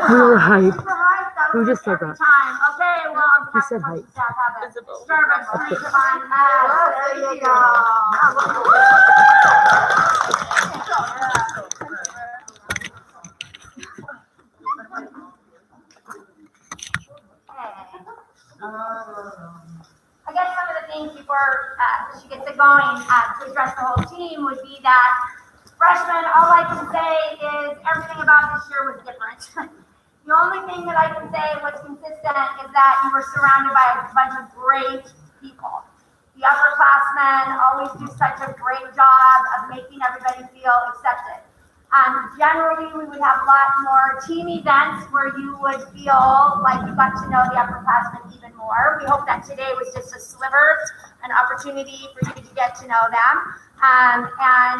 We were hype. Who Who just said that? Time. Okay, well, I'm He said hype. Starbucks, please, Divine. There you go. I guess some of the things before she gets it going to address the whole team would be that freshmen, all I can say is everything about this year was different. The only thing that I can say was consistent is that you were surrounded by a bunch of great people. The upperclassmen always do such a great job of making everybody feel accepted. Generally, we would have a lot more team events where you would feel like you got to know the upperclassmen even more. We hope that today was just a sliver, an opportunity for you to get to know them. And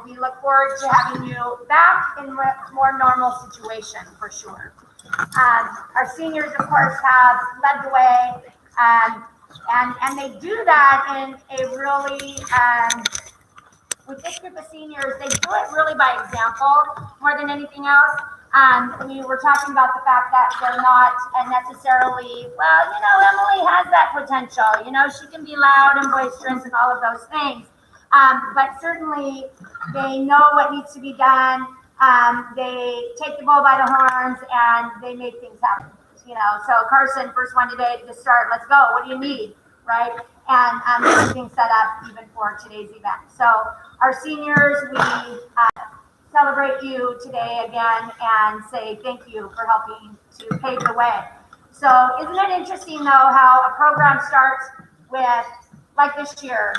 we look forward to having you back in a more normal situation for sure. Our seniors, of course, have led the way, and they do that in a really, with this group of seniors, they do it really by example more than anything else. We were talking about the fact that they're not necessarily, well, Emily has that potential, she can be loud and boisterous and all of those things. But certainly they know what needs to be done. They take the bull by the horns and they make things happen. So Carson, first one today to start, let's go. What do you need? Right? And everything set up even for today's event. So our seniors, we celebrate you today again and say thank you for helping to pave the way. So isn't it interesting though how a program starts with, like this year,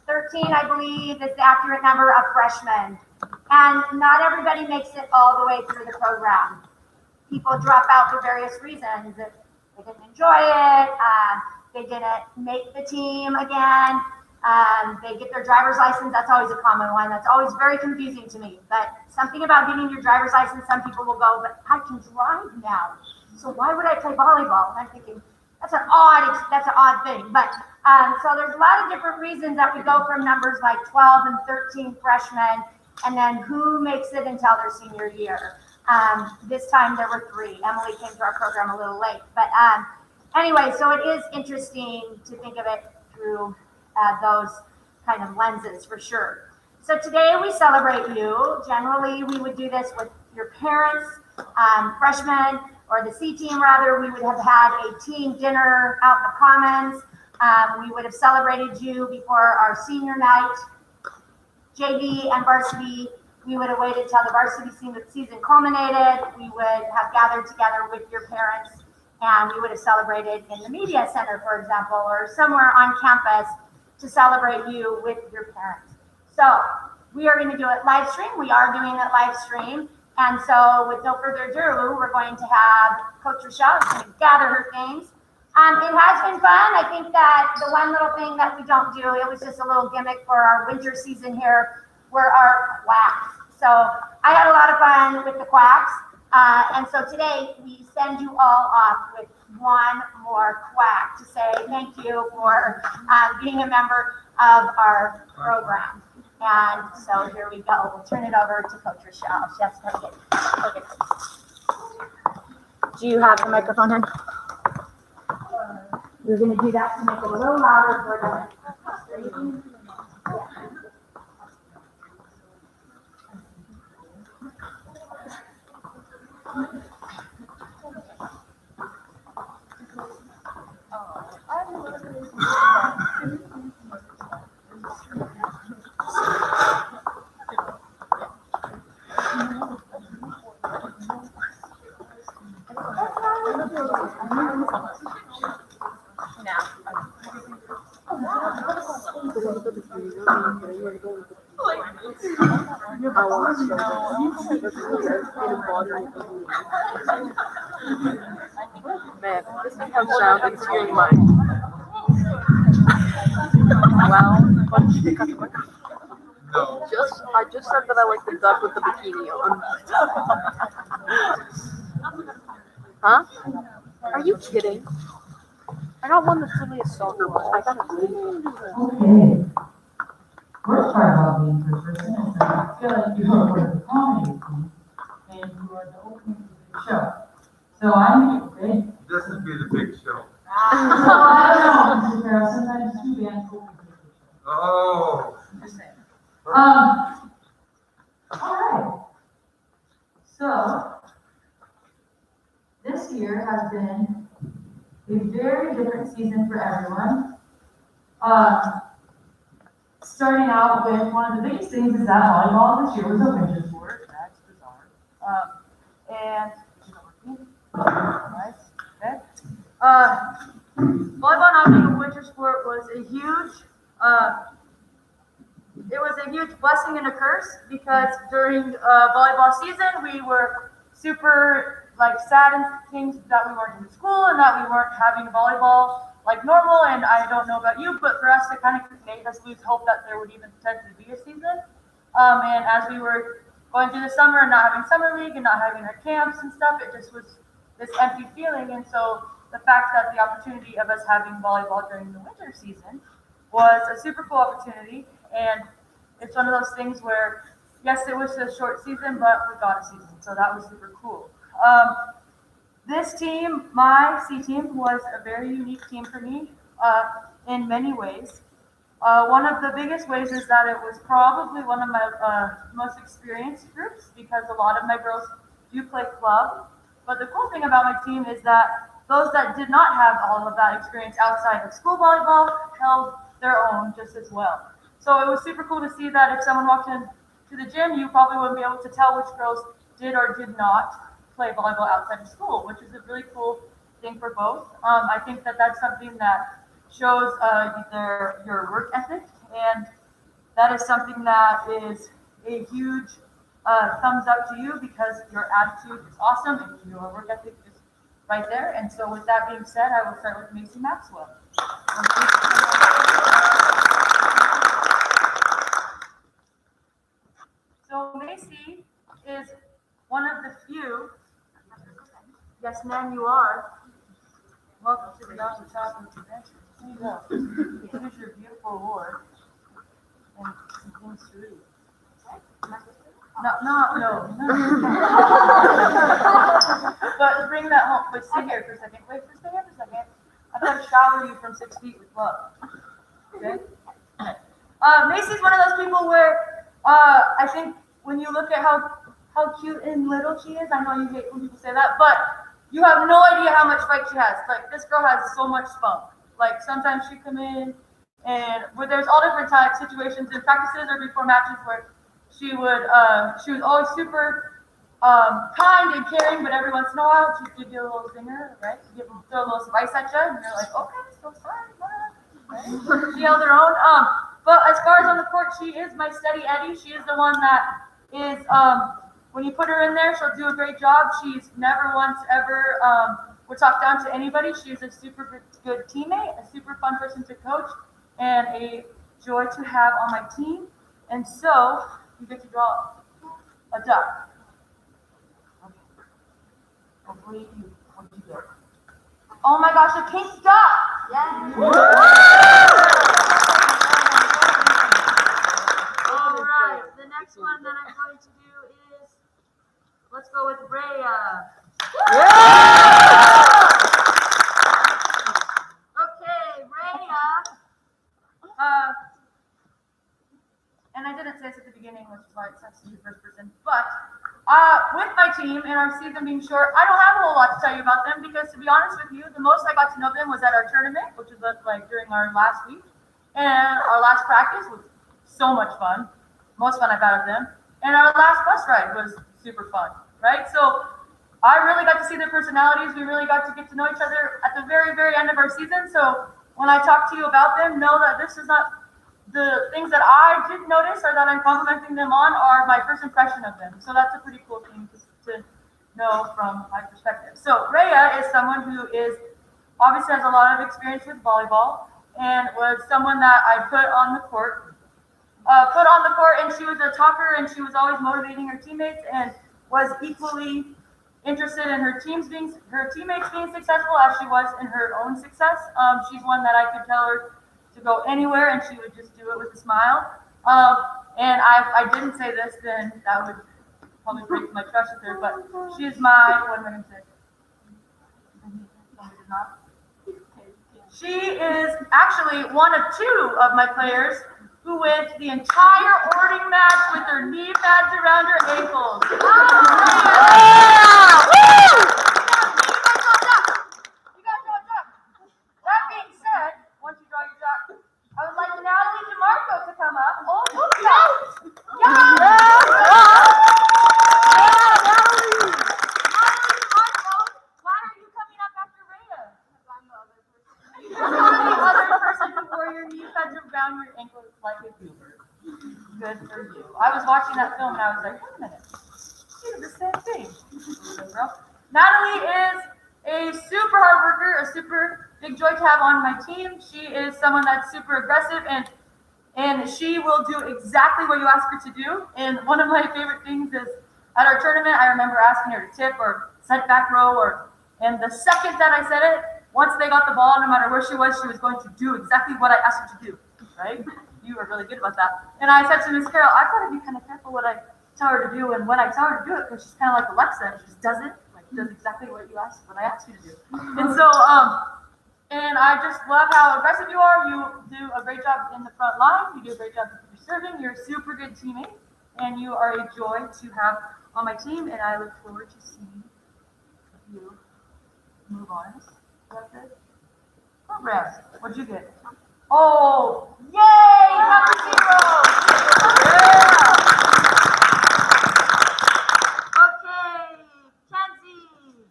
13, I believe, is the accurate number of freshmen. And not everybody makes it all the way through the program. People drop out for various reasons. They didn't enjoy it, they didn't make the team again, they get their driver's license. That's always a common one. That's always very confusing to me. But something about getting your driver's license, some people will go, but I can drive now, so why would I play volleyball? And I'm thinking, that's an odd thing. But so there's a lot of different reasons that we go from numbers like 12 and 13 freshmen, and then who makes it until their senior year. This time there were 3. Emily came to our program a little late. But anyway, so it is interesting to think of it through those kind of lenses for sure. So today we celebrate you. Generally, we would do this with your parents, freshmen, or the C team rather. We would have had a team dinner out in the commons. We would have celebrated you before our senior night. JV and varsity, we would have waited till the varsity season culminated. We would have gathered together with your parents, and we would have celebrated in the media center, for example, or somewhere on campus to celebrate you with your parents. So we are going to do it live stream. We are doing it live stream. And so with no further ado, we're going to have Coach Rochelle gather her things. It has been fun. I think that the one little thing that we don't do, it was just a little gimmick for our winter season here, were our quacks. So I had a lot of fun with the quacks. And so today we send you all off with one more quack to say thank you for being a member of our program. And so here we go. We'll turn it over to Coach Rochelle. She has to take it. Do you have the microphone in? We're going to do that to make it a little louder for the. Man, this becomes sound into your mind. Well, I just said that I like the duck with the bikini on. Huh? Are you kidding? I got one that's literally a soccer ball. I got a Okay. First part about being persistent is that I feel like you are with the comedy team, and for the opening of the show. So I'm ready. This would be the big show. I don't know, Mr. Carroll, sometimes two bands open for the show. Oh. Just saying. All right. So, this year has been a very different season for everyone. Starting out with one of the biggest things is that volleyball this year was a winter sport. That's bizarre. And nice. Okay. Volleyball not being a winter sport was a huge. It was a huge blessing and a curse because during volleyball season we were super sad and things that we weren't in school and that we weren't having volleyball like normal. And I don't know about you, but for us it kind of made us lose hope that there would even potentially be a season. And as we were going through the summer and not having summer league and not having our camps and stuff, it just was this empty feeling. And so the fact that the opportunity of us having volleyball during the winter season was a super cool opportunity. And it's one of those things where, yes, it was a short season, but we got a season. So that was super cool. This team, my C team, was a very unique team for me in many ways. One of the biggest ways is that it was probably one of my most experienced groups because a lot of my girls do play club. But the cool thing about my team is that those that did not have all of that experience outside of school volleyball held their own just as well. So it was super cool to see that if someone walked into the gym, you probably wouldn't be able to tell which girls did or did not play volleyball outside of school, which is a really cool thing for both. I think that that's something that shows your work ethic, and that is something that is a huge thumbs up to you because your attitude is awesome and your work ethic is right there. And so with that being said, I will start with Macy Maxwell. So Macy is one of the few, yes ma'am you are, welcome to the Dr. Chocolate Convention. Here you go. Here's your beautiful award and some things to read. No. But bring that home. But stay here for a second. Wait, stay here for a second. I've got to shower you from 6 feet with love. Okay? Macy's one of those people where I think when you look at how cute and little she is, I know you hate when people say that, but you have no idea how much fight she has. Like, this girl has so much spunk. Like, sometimes she come in and there's all different types situations in practices or before matches where she was always super kind and caring, but every once in a while she'd give you a little zinger, right? Throw a little spice at you, and you're like, okay, so sorry, right? She held her own. But as far as on the court, she is my steady Eddie. She is the one that is, when you put her in there, she'll do a great job. She's never once ever would talk down to anybody. She's a super good teammate, a super fun person to coach, and a joy to have on my team. And so you get to draw a duck. Okay. Hopefully what you get? Oh my gosh, a pink duck! Yes. All right, the next one that I'm going to do is, let's go with Rhea. Okay, Rhea. And I didn't say this at the beginning, which is why it says to first person. But with my team and our season being short, I don't have a whole lot to tell you about them because, to be honest with you, the most I got to know them was at our tournament, which was like during our last week, and our last practice was so much fun, most fun I've had with them, and our last bus ride was super fun, right? So I really got to see their personalities. We really got to get to know each other at the very, very end of our season. So when I talk to you about them, know that this is not the things that I did notice or that I'm complimenting them on are my first impression of them. So that's a pretty cool thing to know from my perspective. So Rhea is someone who is obviously has a lot of experience with volleyball and was someone that I put on the court, and she was a talker and she was always motivating her teammates and was equally interested in her teammates being successful as she was in her own success. She's one that I could tell her to go anywhere and she would just do it with a smile. And I didn't say this, then that would probably break my trust with her, but she is my, what am I going to say? She is actually one of two of my players who went the entire ording match with her knee pads around her ankles. That being said, once you draw your job, I would like Natalie DeMarco to come up. Oh, look why are you coming up after Rhea? I'm the other person who wore your knee pads around your ankles like a goober. Good for you. I was watching that film and I was like, wait a minute. You did the same thing. Natalie is a super hard worker, a super big joy to have on my team. She is someone that's super aggressive and she will do exactly what you ask her to do. And one of my favorite things is at our tournament, I remember asking her to tip or set back row and the second that I said it, once they got the ball, no matter where she was going to do exactly what I asked her to do, right? You were really good about that. And I said to Miss Carol, I've got to be kind of careful what I tell her to do and when I tell her to do it, because she's kind of like Alexa, and she just does it, like does exactly what I asked you to do. And so, and I just love how aggressive you are. You do a great job in the front line. You do a great job with your serving. You're a super good teammate, and you are a joy to have on my team. And I look forward to seeing you move on. Is that good? Progress. What'd you get? Oh, yay! Number 0. Yeah. Okay, Kenzie.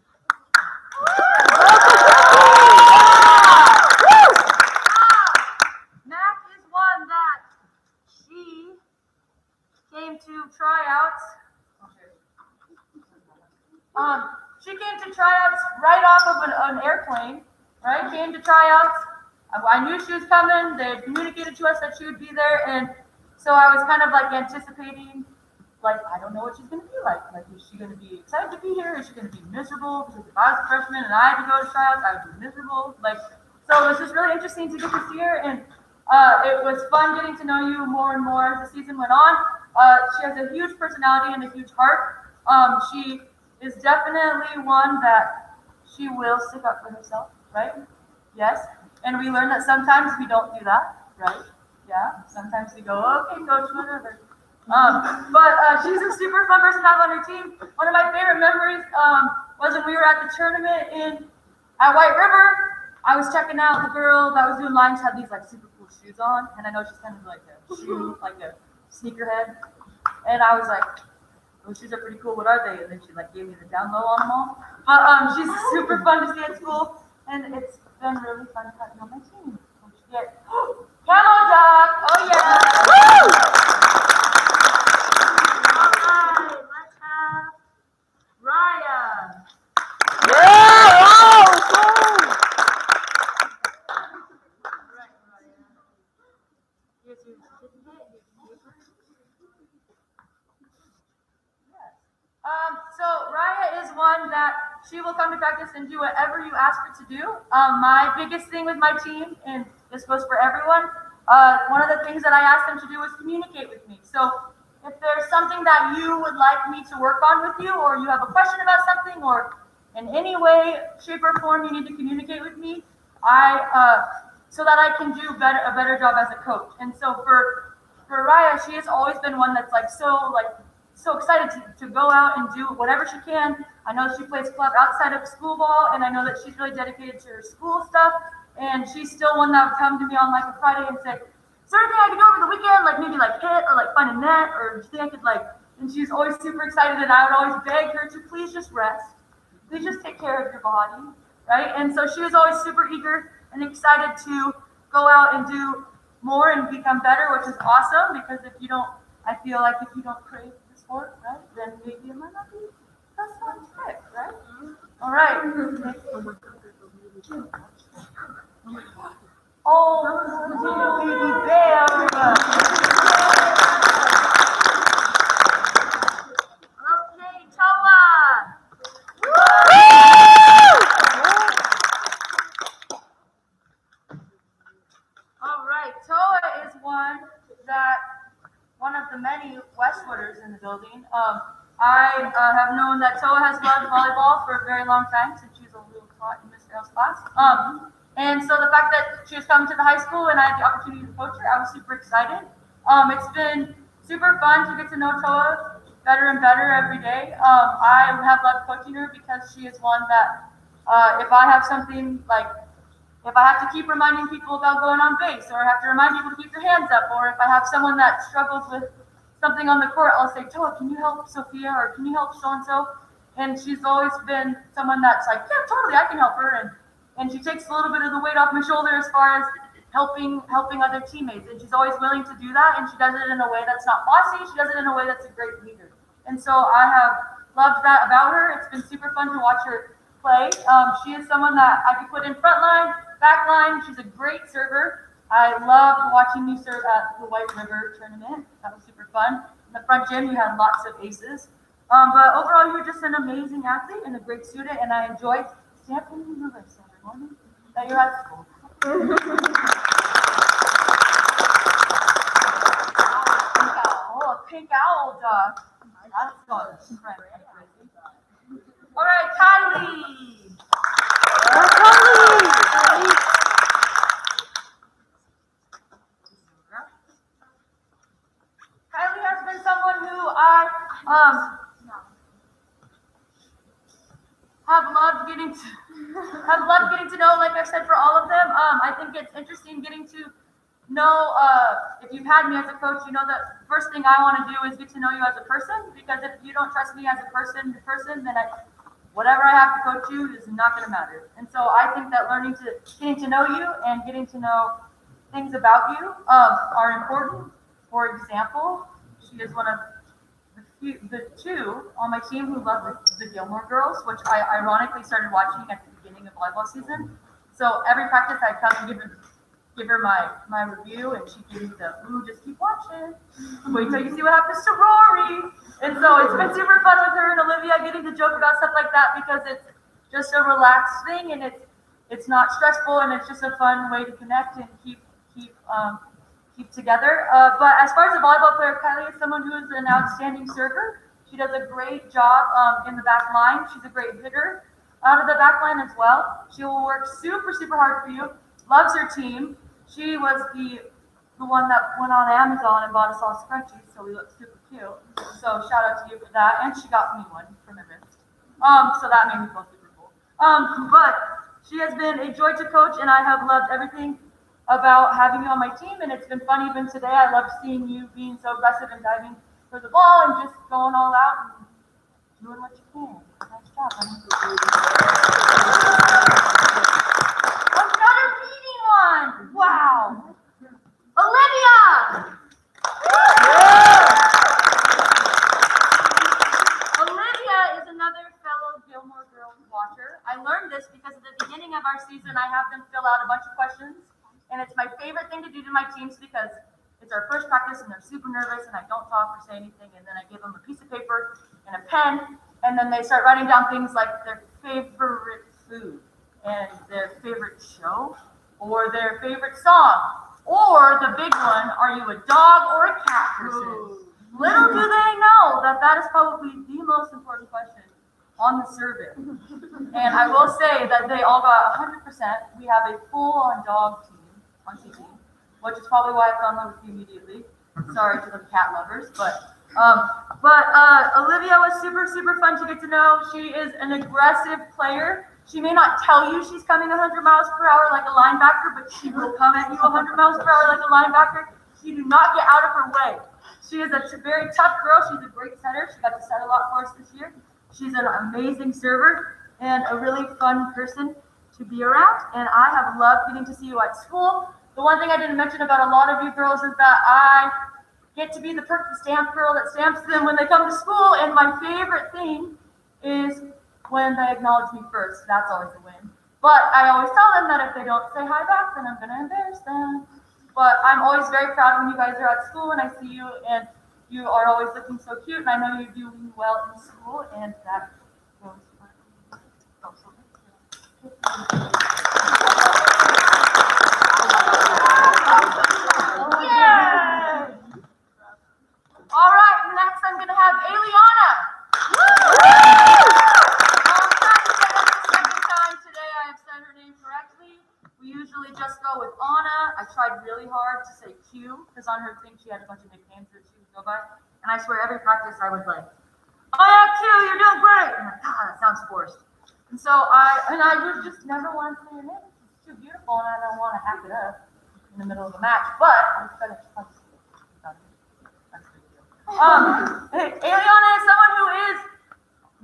Mac is one that she came to tryouts. She came to tryouts right off of an airplane, right? Came to tryouts. I knew she was coming. They had communicated to us that she would be there, and so I was kind of like anticipating, like, I don't know what she's going to be like. Like, is she going to be excited to be here? Is she going to be miserable? Because if I was a freshman and I had to go to tryouts, I would be miserable. Like, so it was just really interesting to get to see her, and it was fun getting to know you more and more as the season went on. She has a huge personality and a huge heart. She is definitely one that she will stick up for herself, right? Yes. And we learn that sometimes we don't do that, right? Yeah. Sometimes we go, okay, coach, whatever. But she's a super fun person to have on her team. One of my favorite memories was when we were at the tournament at White River. I was checking out the girl that was doing lines, had these like super cool shoes on, and I know she's kind of like a sneakerhead. And I was like, those shoes are pretty cool. What are they? And then she like gave me the down low on them all. But she's super fun to see at school, and it's been really fun having on my team. What you get? Camo Dog! Oh yeah! Woo! All right, let's have Raya. So Raya is one that she will come to practice and do whatever you ask her to do. My biggest thing with my team, and this goes for everyone, one of the things that I asked them to do was communicate with me. So if there's something that you would like me to work on with you, or you have a question about something, or in any way, shape, or form you need to communicate with me, so that I can do a better job as a coach. And so for Raya, she has always been one that's so excited to go out and do whatever she can. I know she plays club outside of school ball, and I know that she's really dedicated to her school stuff, and she's still one that would come to me on like a Friday and say, is there anything I could do over the weekend, like maybe like hit or like find a net, or do you think I could and she's always super excited, and I would always beg her to please just rest, please just take care of your body, right? And so she was always super eager and excited to go out and do more and become better, which is awesome, because I feel like if you don't crave the sport, right, then maybe it might not be that's one trick, right? All right. Oh, baby bear. Okay, Toa. All right, Toa is one of the many Westwooders in the building. I have known that Toa has loved volleyball for a very long time since she was a little tot in Miss Earl's class. And so the fact that she was coming to the high school and I had the opportunity to coach her, I was super excited. It's been super fun to get to know Toa better and better every day. I have loved coaching her because she is one that if I have something like, if I have to keep reminding people about going on base, or I have to remind people to keep their hands up, or if I have someone that struggles with something on the court, I'll say, Toa, can you help Sophia, or can you help so-and-so? And she's always been someone that's like, yeah, totally, I can help her. And she takes a little bit of the weight off my shoulder as far as helping other teammates. And she's always willing to do that, and she does it in a way that's not bossy. She does it in a way that's a great leader. And so I have loved that about her. It's been super fun to watch her play. She is someone that I could put in front line, back line. She's a great server. I loved watching you serve at the White River tournament. That was super fun. In the front gym, you had lots of aces. But overall, you're just an amazing athlete and a great student, and I enjoy stamping you nervous every morning that you're at school. Oh, a pink owl duck. That's fun. All right, Kylie. Kylie has been someone who I have loved getting to know. Like I said, for all of them, I think it's interesting getting to know. If you've had me as a coach, you know that first thing I want to do is get to know you as a person. Because if you don't trust me as a person, then whatever I have to coach you is not going to matter. And so I think that getting to know you and getting to know things about you are important. For example, she is one of the two on my team who love the Gilmore Girls, which I ironically started watching at the beginning of volleyball season. So every practice I come and give her my review, and she gives me the, ooh, just keep watching. Wait till you see what happens to Rory. And so it's been super fun with her and Olivia getting to joke about stuff like that because it's just a relaxed thing and it's not stressful and it's just a fun way to connect and keep together. But as far as a volleyball player, Kylie is someone who is an outstanding server. She does a great job in the back line. She's a great hitter out of the back line as well. She will work super, super hard for you. Loves her team. She was the one that went on Amazon and bought us all scrunchies, so we look super cute. So shout out to you for that. And she got me one for my wrist. So that made me feel super cool. But she has been a joy to coach, and I have loved everything about having you on my team, and it's been fun even today. I loved seeing you being so aggressive and diving for the ball and just going all out and doing what you can. Nice job, honey. Another beating one. Wow. Olivia. Olivia is another fellow Gilmore Girls watcher. I learned this because at the beginning of our season, I have them fill out a bunch of questions. And it's my favorite thing to do to my teams because it's our first practice and they're super nervous and I don't talk or say anything. And then I give them a piece of paper and a pen. And then they start writing down things like their favorite food and their favorite show or their favorite song. Or the big one, are you a dog or a cat person? Little do they know that is probably the most important question on the survey. And I will say that they all got 100%. We have a full-on dog team on TV, which is probably why I fell in love with you immediately. Sorry to the cat lovers, but Olivia was super, super fun to get to know. She is an aggressive player. She may not tell you she's coming 100 miles per hour like a linebacker, but she will come at you 100 miles per hour like a linebacker. She do not get out of her way. She is a very tough girl. She's a great setter. She got to set a lot for us this year. She's an amazing server and a really fun person to be around. And I have loved getting to see you at school. The one thing I didn't mention about a lot of you girls is that I get to be the perfect stamp girl that stamps them when they come to school. And my favorite thing is when they acknowledge me first. That's always a win. But I always tell them that if they don't say hi back, then I'm going to embarrass them. But I'm always very proud when you guys are at school and I see you and you are always looking so cute. And I know you're doing well in school and that goes for Yay! All right, next I'm going to have Eliana. tried really hard to say Q, because on her thing she had a bunch of nicknames that she would go by. And I swear every practice I was like, oh yeah, Q, you're doing great. I'm like, God, that sounds forced. And so I would just never want to say your name. It's too beautiful and I don't want to hack it up in the middle of the match. But I'm gonna Eliana is someone who is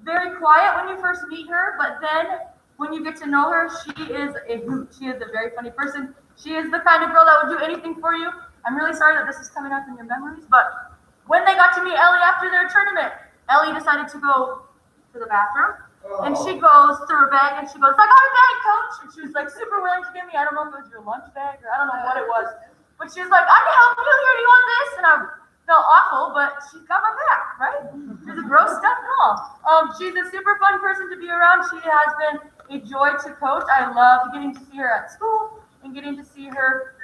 very quiet when you first meet her, but then when you get to know her, she is a hoot. She is a very funny person. She is the kind of girl that would do anything for you. I'm really sorry that this is coming up in your memories, but when they got to meet Ellie after their tournament, Ellie decided to go to the bathroom, and she goes through her bag, and she goes, I got a bag, coach, and she was like super willing to give me, I don't know if it was your lunch bag, or I don't know what it was, but she was like, I can help you here, do you want this? And I felt awful, but she got my back, right? There's a gross stuff and all. She's a super fun person to be around. She has been a joy to coach. I love getting to see her at school and getting to see her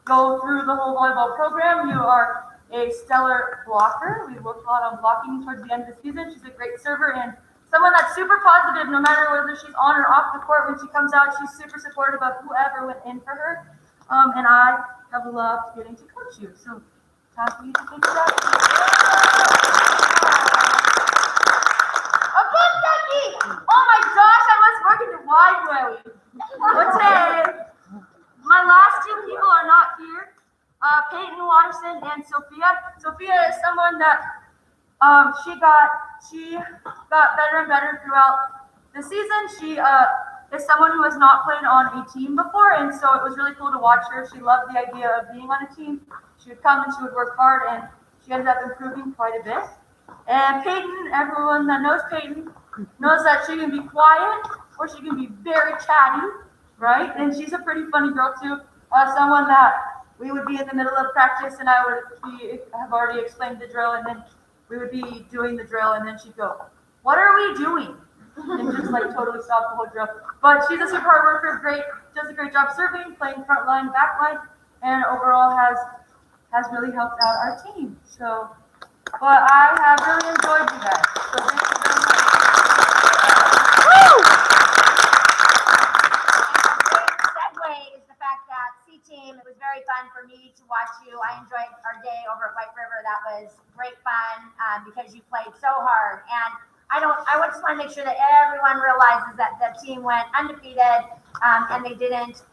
go through the whole volleyball program. You are a stellar blocker. We worked a lot on blocking towards the end of the season. She's a great server and someone that's super positive no matter whether she's on or off the court. When she comes out, she's super supportive of whoever went in for her. And I have loved getting to coach you. So time for you to take it out. Oh my gosh, I was working the wide way. Okay. My last two people are not here. Peyton Watterson and Sophia. Sophia is someone that she got better and better throughout the season. She is someone who has not played on a team before, and so it was really cool to watch her. She loved the idea of being on a team. She would come and she would work hard, and she ended up improving quite a bit. And Peyton, everyone that knows Peyton, knows that she can be quiet or she can be very chatty, right? And she's a pretty funny girl too. Someone that we would be in the middle of practice and I would have already explained the drill, and then we would be doing the drill, and then she'd go, what are we doing? And just like totally stop the whole drill. But she's a super hard worker, does a great job serving, playing front line, back line, and overall has really helped out our team. So, but I have really enjoyed you guys. So thank you very much. Woo! A great segue is the fact that C-Team, it was very fun for me to watch you. I enjoyed our day over at White River. That was great fun because you played so hard. And I just want to make sure that everyone realizes that the team went undefeated and they didn't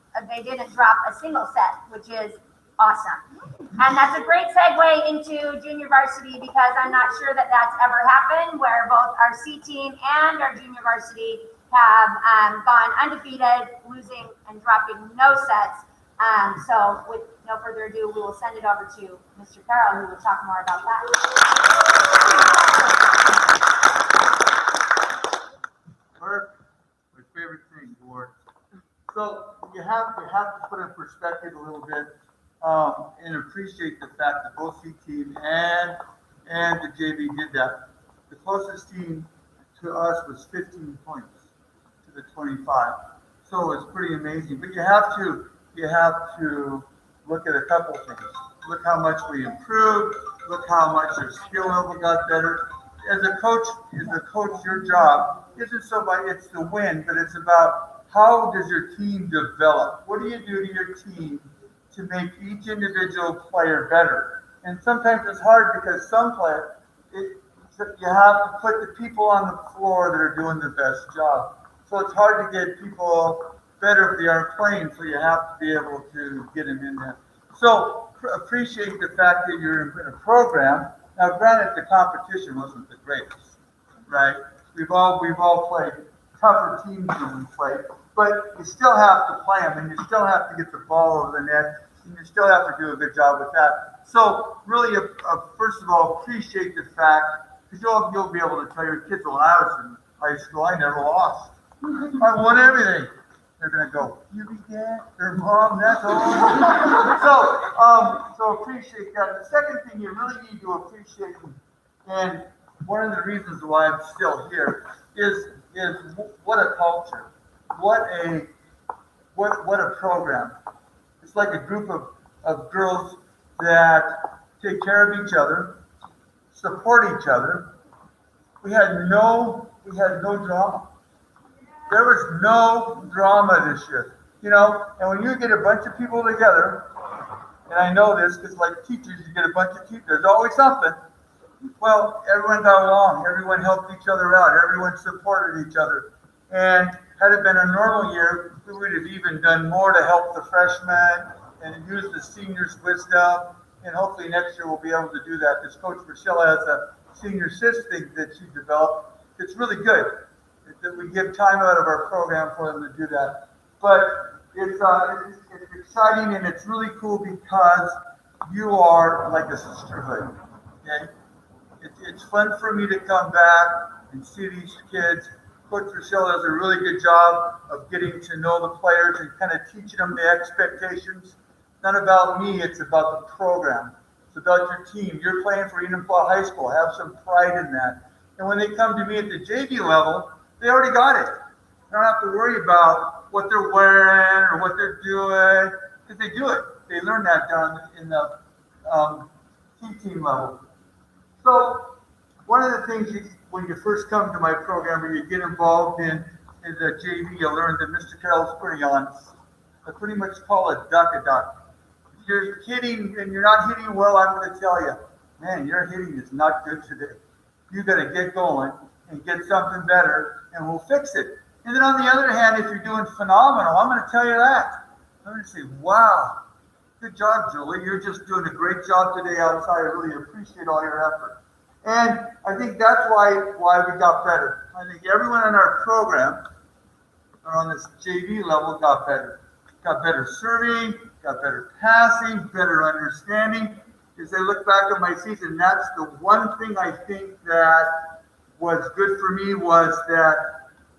drop a single set, which is awesome. And that's a great segue into junior varsity because I'm not sure that that's ever happened where both our C team and our junior varsity have gone undefeated, losing and dropping no sets. So with no further ado, we will send it over to Mr. Carroll, who will talk more about that. My favorite thing, Ward. So you have to put in perspective a little bit and appreciate the fact that both C team and the JV did that. The closest team to us was 15 points to the 25. So it's pretty amazing. But you have to look at a couple things. Look how much we improved. Look how much their skill level got better. As a coach, your job isn't so much it's the win, but it's about how does your team develop? What do you do to your team to make each individual player better? And sometimes it's hard because some players, you have to put the people on the floor that are doing the best job. So it's hard to get people better if they aren't playing, so you have to be able to get them in there. So appreciate the fact that you're in a program. Now, granted, the competition wasn't the greatest, right? We've all played tougher teams than we played, but you still have to play them, and you still have to get the ball over the net, and you still have to do a good job with that. So, really, first of all, appreciate the fact because you'll be able to tell your kids. When I was in high school, I never lost. I won everything. They're gonna go, you be dad or mom, that's all. So appreciate that. The second thing you really need to appreciate, and one of the reasons why I'm still here, is what a culture, what a program. It's like a group of girls that take care of each other, support each other. We had no drama. There was no drama this year. you know, and when you get a bunch of people together, and I know this because like teachers, you get a bunch of teachers, there's always something. Well, everyone got along, everyone helped each other out, everyone supported each other. And had it been a normal year, we would have even done more to help the freshmen and use the seniors' wisdom. And hopefully next year we'll be able to do that. This Coach Priscilla has a senior assistant that she developed. It's really good that we give time out of our program for them to do that. But it's exciting and it's really cool because you are like a sisterhood. Okay? It's fun for me to come back and see these kids. Coach Priscilla does a really good job of getting to know the players and kind of teaching them the expectations. It's not about me, it's about the program. It's about your team. You're playing for Enumclaw High School. Have some pride in that. And when they come to me at the JV level, they already got it. They don't have to worry about what they're wearing or what they're doing, because they do it. They learn that down in the team level. So one of the things when you first come to my program or you get involved in the JV, you learn that Mr. Carroll's pretty honest. I pretty much call a duck a duck. If you're hitting and you're not hitting well, I'm going to tell you, man, your hitting is not good today. You got to get going and get something better, and we'll fix it. And then on the other hand, if you're doing phenomenal, I'm going to tell you that. I'm going to say, wow, good job, Julie. You're just doing a great job today outside. I really appreciate all your effort. And I think that's why we got better. I think everyone in our program, or on this JV level, got better. Got better serving, got better passing, better understanding. As I look back at my season, that's the one thing I think that was good for me was that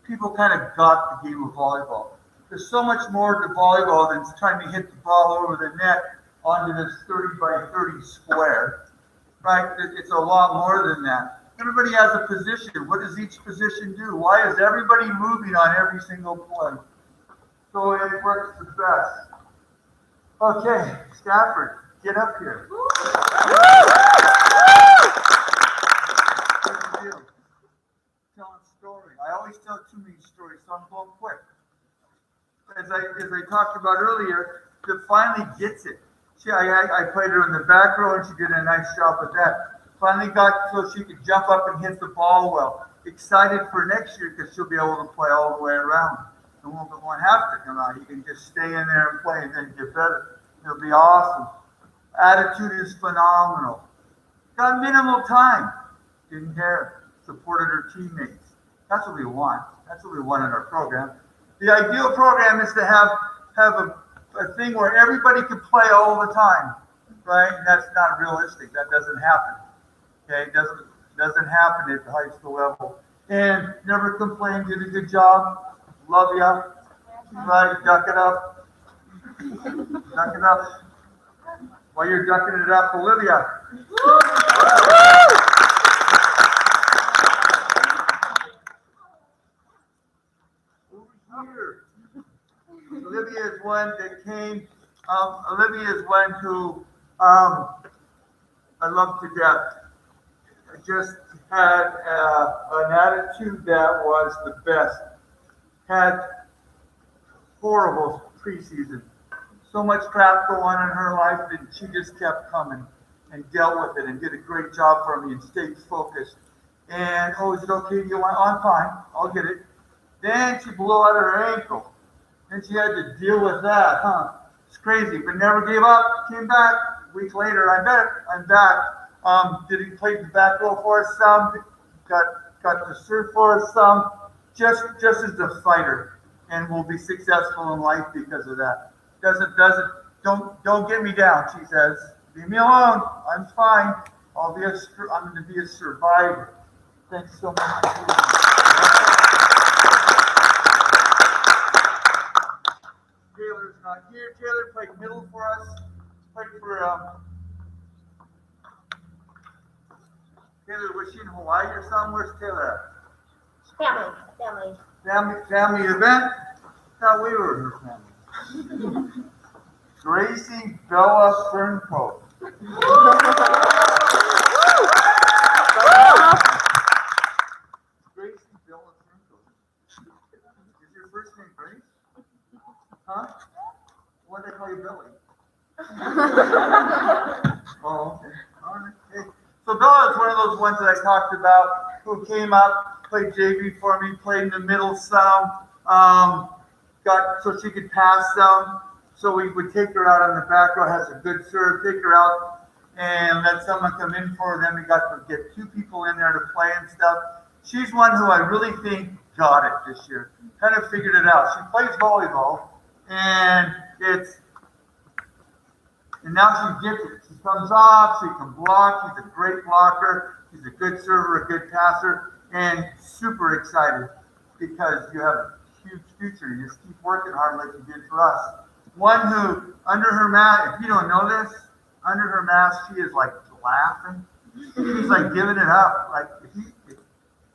people kind of got the game of volleyball. There's so much more to volleyball than trying to hit the ball over the net onto this 30 by 30 square, right? It's a lot more than that. Everybody has a position. What does each position do? Why is everybody moving on every single play? So it works the best. Okay, Stafford, get up here. Telling a story. I always tell too many stories, so I'm going quick. As I talked about earlier, that finally gets it. I played her in the back row and she did a nice job with that. Finally got so she could jump up and hit the ball well. Excited for next year because she'll be able to play all the way around. And won't have to come out. You can just stay in there and play and then get better. It'll be awesome. Attitude is phenomenal. Got minimal time. Didn't care. Supported her teammates. That's what we want. That's what we want in our program. The ideal program is to have a thing where everybody can play all the time, right? And that's not realistic. That doesn't happen. Okay, it doesn't happen at the high school level. And never complain. Did a good job. Love ya. Right, duck it up. Duck it up. While you're ducking it up, Olivia. Over here. Olivia is one that came. Olivia is one who I love to death. Just had an attitude that was the best. Had horrible preseason. So much crap going on in her life that she just kept coming and dealt with it and did a great job for me and stayed focused. And, oh, is it okay? You want? Oh, I'm fine. I'll get it. Then she blew out her ankle. Then she had to deal with that, huh? It's crazy, but never gave up. Came back. A week later, I'm back. Did he play the back row for us some? Got to serve for us some. Just as a fighter, and will be successful in life because of that. Don't get me down, she says. Leave me alone. I'm fine. I'm going to be a survivor. Thanks so much. Taylor's not here. Taylor played middle for us. Played for Taylor, was she in Hawaii or somewhere? Where's Taylor at? Family event? Thought we were her family. Gracie Bella Fernco. Gracie Bella Fernco. Is your first name Grace? Huh? Oh, okay. All right. Hey. So Bella is one of those ones that I talked about who came up, played JV for me, played in the middle some, got so she could pass some. So we would take her out on the back row, has a good serve, take her out and let someone come in for her. Then we got to get two people in there to play and stuff. She's one who I really think got it this year. Kind of figured it out. She plays volleyball and now she gets it. She comes off, she can block, she's a great blocker, she's a good server, a good passer, and super excited because you have a huge future. You just keep working hard like you did for us. One who, under her mask, if you don't know this, under her mask, she is like laughing. She's like giving it up. Like,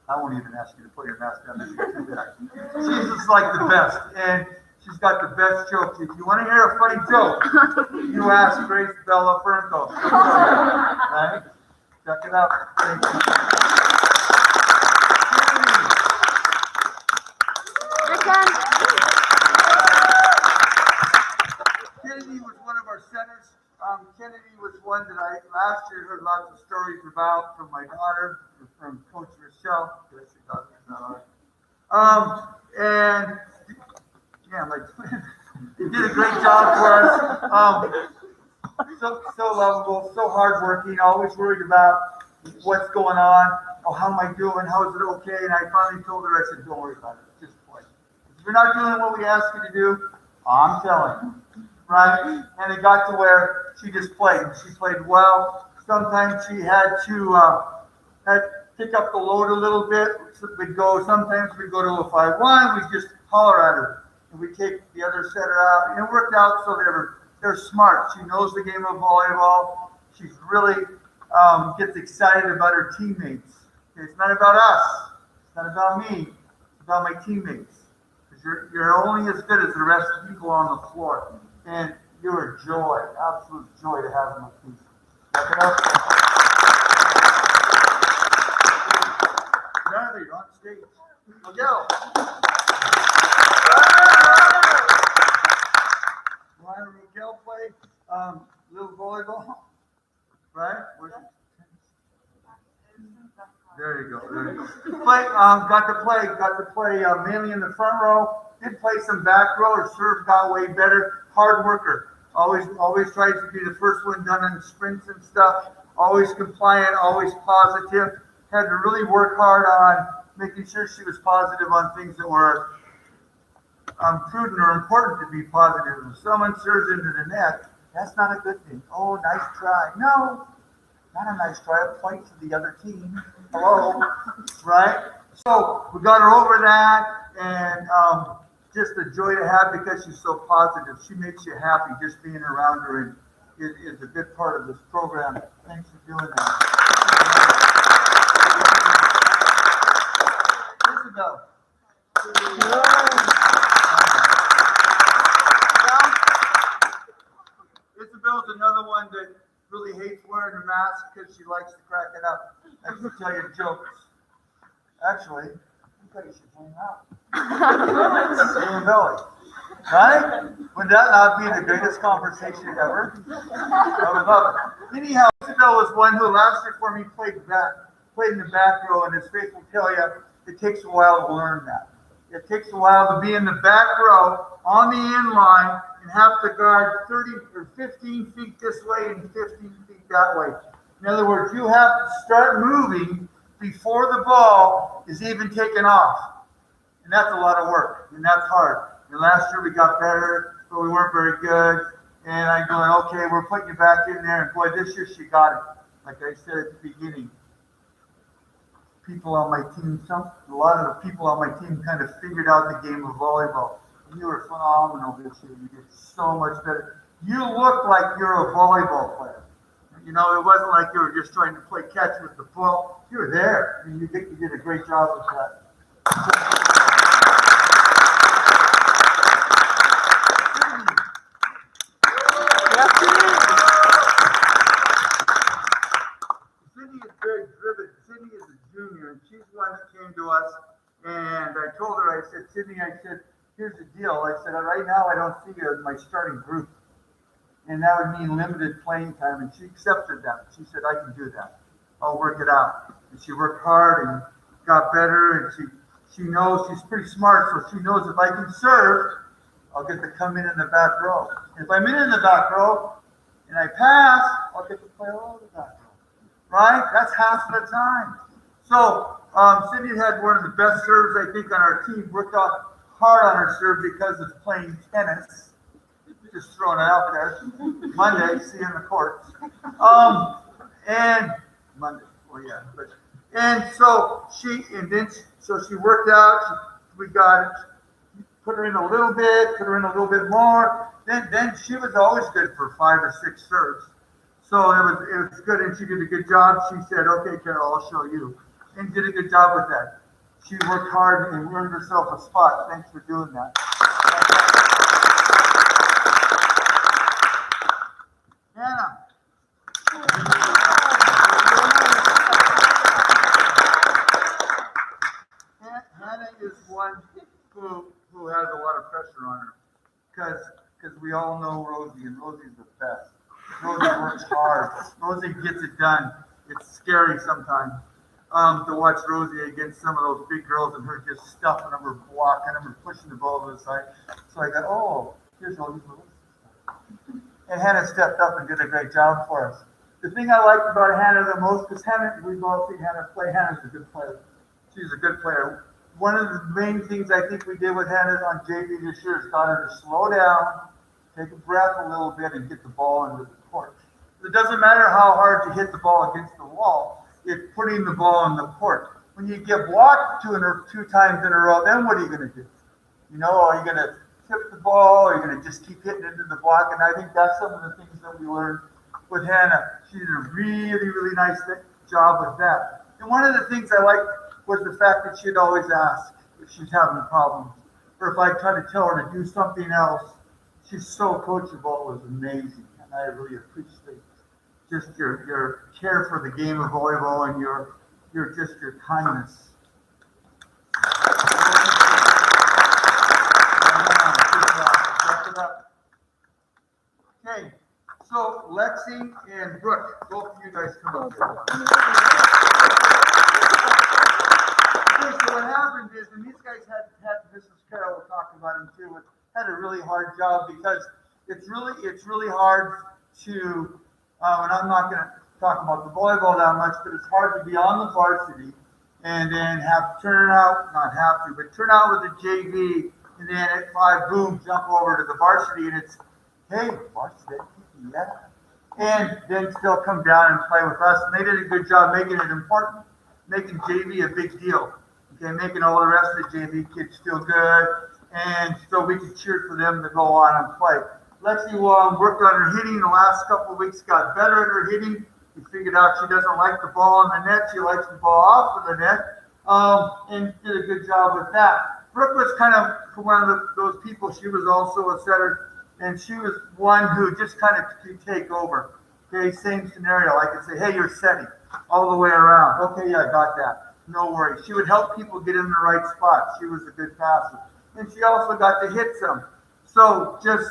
I won't even ask you to put your mask down. She's just like the best. And she's got the best jokes. If you want to hear a funny joke, you ask Grace Bella Fernco. Right? Check it out. Thank you. Kennedy was one of our centers. Kennedy was one that I last year heard lots of stories about from my daughter, from Coach Michelle. Did I say daughter? No. And yeah, my twin. They did a great job for us. So lovable, so hardworking, always worried about what's going on. Oh, how am I doing? How is it okay? And I finally told her, I said, don't worry about it. Just play. If you're not doing what we ask you to do, I'm telling you. Right? And it got to where she just played. She played well. Sometimes she had to pick up the load a little bit. Sometimes we'd go to a 5-1. We'd just holler at her. And we'd take the other setter out. And it worked out so they're smart. She knows the game of volleyball. She's really gets excited about her teammates. It's not about us. It's not about me. It's about my teammates. Because you're only as good as the rest of the people on the floor. And you're a joy, absolute joy to have them with you. Check it out. Now you're on stage. Miguel. Want Miguel play little volleyball? Right? There you go. Got to play mainly in the front row. Did play some back row. Her serve got way better. Hard worker. Always tries to be the first one done in sprints and stuff. Always compliant. Always positive. Had to really work hard on making sure she was positive on things that were prudent or important to be positive. If someone serves into the net, that's not a good thing. Oh, nice try. No, not a nice try. A point to the other team. Hello, right? So we got her over that, and just a joy to have because she's so positive. She makes you happy just being around her, and is a good part of this program. Thanks for doing that. Isabel. Isabel's another one that really hates wearing her mask because she likes to crack it up. I can tell you jokes. Actually, I think you should hang out. Me and Billy. Right? Would that not be the greatest conversation ever? I would love it. Anyhow, Isabel was one who last year for me played in the back row, and as Faith will tell you, it takes a while to learn that. It takes a while to be in the back row on the end line and have to guard 30 or 15 feet this way and 15 feet that way. In other words, you have to start moving before the ball is even taken off. And that's a lot of work, and that's hard. And last year we got better, but we weren't very good. And I'm going, okay, we're putting you back in there. And boy, this year she got it. Like I said at the beginning, people on my team, a lot of the people on my team kind of figured out the game of volleyball. And you were phenomenal this year. You did so much better. You look like you're a volleyball player. You know, it wasn't like you were just trying to play catch with the ball. You were there, and you did a great job with that. Cindy is very driven. Cindy is a junior, and she's one that came to us, and I told her, I said, Cindy, here's the deal. I said, right now I don't see you as my starting group. and that would mean limited playing time, and she accepted that. She said, I can do that. I'll work it out. And she worked hard and got better, and she knows she's pretty smart, so she knows if I can serve, I'll get to come in the back row. If I'm in the back row and I pass, I'll get to play all the back row. Right? That's half the time. So Cindy had one of the best serves, I think, on our team. Worked out hard on her serve because of playing tennis. Just throwing it out there. Monday, see you in the courts. And Monday, well, yeah. And so she worked out. We got it. Put her in a little bit, put her in a little bit more. Then she was always good for 5 or 6 serves. So it was good, and she did a good job. She said, okay, Carol, I'll show you. And did a good job with that. She worked hard and earned herself a spot. Thanks for doing that. Hannah. Hannah is one who has a lot of pressure on her. Because we all know Rosie, and Rosie's the best. Rosie works hard. Rosie gets it done. It's scary sometimes to watch Rosie against some of those big girls and her just stuffing them or blocking them or pushing the ball to the side. So I got, oh, here's Rosie. And Hannah stepped up and did a great job for us. The thing I liked about Hannah the most, because we've all seen Hannah play. Hannah's a good player. She's a good player. One of the main things I think we did with Hannah on JV this year is got her to slow down, take a breath a little bit, and get the ball into the court. It doesn't matter how hard you hit the ball against the wall, it's putting the ball in the court. When you get blocked 2 times in a row, then what are you going to do? You know, are you going to tip the ball? Or are you going to just keep hitting into the block? And I think that's some of the things that we learned with Hannah. She did a really, really nice job with that. And one of the things I liked was the fact that she'd always ask if she's having problems, or if I try to tell her to do something else. She's so coachable. It was amazing, and I really appreciate just your care for the game of volleyball and your kindness. Okay, so Lexi and Brooke, both of you guys come up here. Okay, so what happened is, and these guys had Mrs. Carroll will talk about him too, had a really hard job because it's really hard to, and I'm not going to talk about the volleyball that much, but it's hard to be on the varsity and then turn out with the JV, and then at 5, boom, jump over to the varsity, and it's, hey, varsity, yeah. And then still come down and play with us. And they did a good job making it important, making JV a big deal. Okay, making all the rest of the JV kids feel good, and so we could cheer for them to go on and play. Lexi worked on her hitting the last couple of weeks, got better at her hitting. We figured out she doesn't like the ball in the net. She likes the ball off of the net, and did a good job with that. Brooke was kind of one of those people. She was also a setter, and she was one who just kind of could take over. Okay, same scenario. I could say, hey, you're setting all the way around. Okay, yeah, I got that. No worries. She would help people get in the right spot. She was a good passer. And she also got to hit some. So just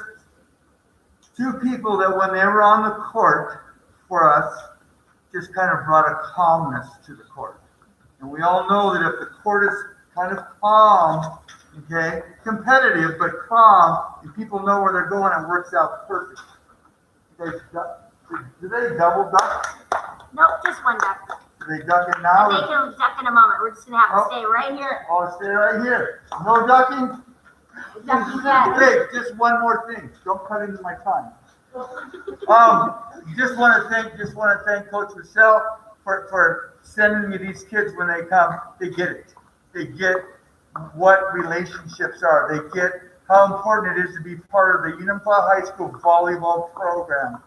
2 people that when they were on the court for us, just kind of brought a calmness to the court. And we all know that if the court is kind of calm, okay, competitive but calm, and people know where they're going, it works out perfect. Do they double duck? Nope, just one duck. They duck it now? They can duck in a moment. We're just gonna have to stay right here. Oh, stay right here. No ducking? Ducking yet. Hey, just one more thing. Don't cut into my time. Just want to thank Coach Michelle for sending me these kids when they come. They get it. They get what relationships are. They get how important it is to be part of the Umpqua High School volleyball program.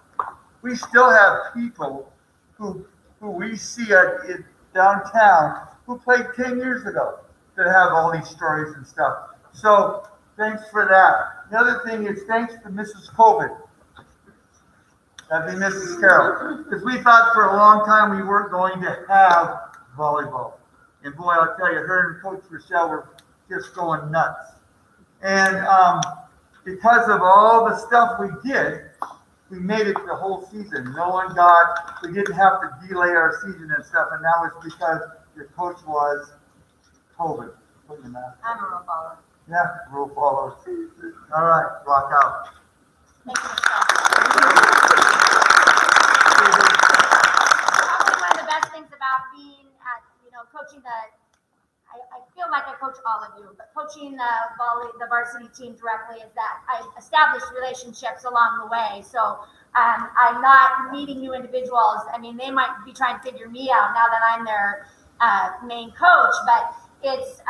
We still have people who we see in downtown who played 10 years ago that have all these stories and stuff. So thanks for that. The other thing is thanks to Mrs. COVID. That'd be Mrs. Carroll. Because we thought for a long time we weren't going to have volleyball. And boy, I'll tell you, her and Coach Rochelle were just going nuts. And because of all the stuff we did, we made it the whole season. We didn't have to delay our season and stuff, and that was because your coach was COVID. Put your mask. I'm a rule follower. Yeah, rule followers. All right, rock out. Thank you, Michelle. Probably one of the best things about being at, coaching I feel like I coach all of you, but coaching the varsity team directly is that I established relationships along the way. So I'm not meeting new individuals. I mean, they might be trying to figure me out now that I'm their main coach, but it's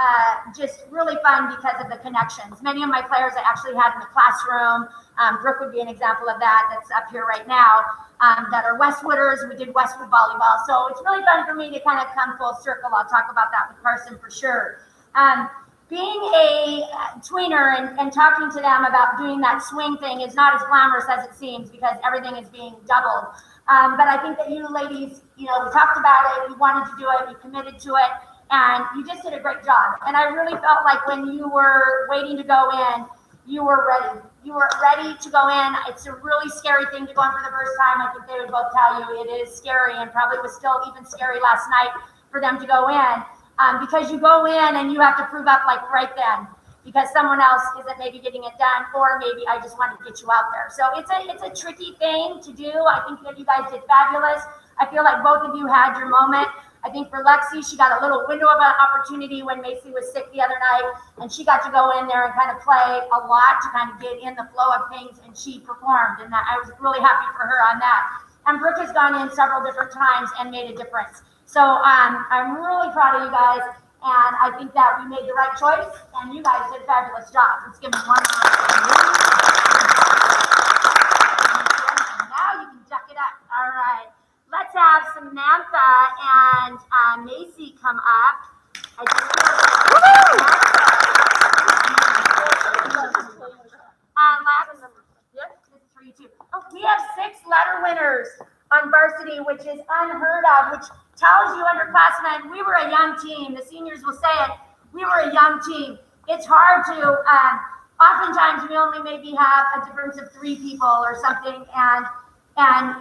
just really fun because of the connections. Many of my players I actually had in the classroom. Brooke would be an example of that. That's up here right now. That are Westwooders. We did Westwood volleyball. So it's really fun for me to kind of come full circle. I'll talk about that with Carson for sure. Being a tweener and talking to them about doing that swing thing is not as glamorous as it seems because everything is being doubled. But I think that you ladies, we talked about it, you wanted to do it, you committed to it, and you just did a great job. And I really felt like when you were waiting to go in, you were ready. You were ready to go in. It's a really scary thing to go in for the first time. I think they would both tell you it is scary, and probably was still even scary last night for them to go in because you go in and you have to prove up like right then because someone else isn't maybe getting it done, or maybe I just want to get you out there. So it's a tricky thing to do. I think that you guys did fabulous. I feel like both of you had your moment. I think for Lexi, she got a little window of an opportunity when Macy was sick the other night, and she got to go in there and kind of play a lot to kind of get in the flow of things, and she performed, and I was really happy for her on that. And Brooke has gone in several different times and made a difference. So I'm really proud of you guys, and I think that we made the right choice, and you guys did a fabulous job. Let's give me one more. Now you can duck it up. All right. Let's have Samantha and Macy come up. This is for you too. Oh, we have 6 letter winners on varsity, which is unheard of, which tells you underclassmen, we were a young team. The seniors will say it. We were a young team. It's hard to, oftentimes we only maybe have a difference of 3 people or something, and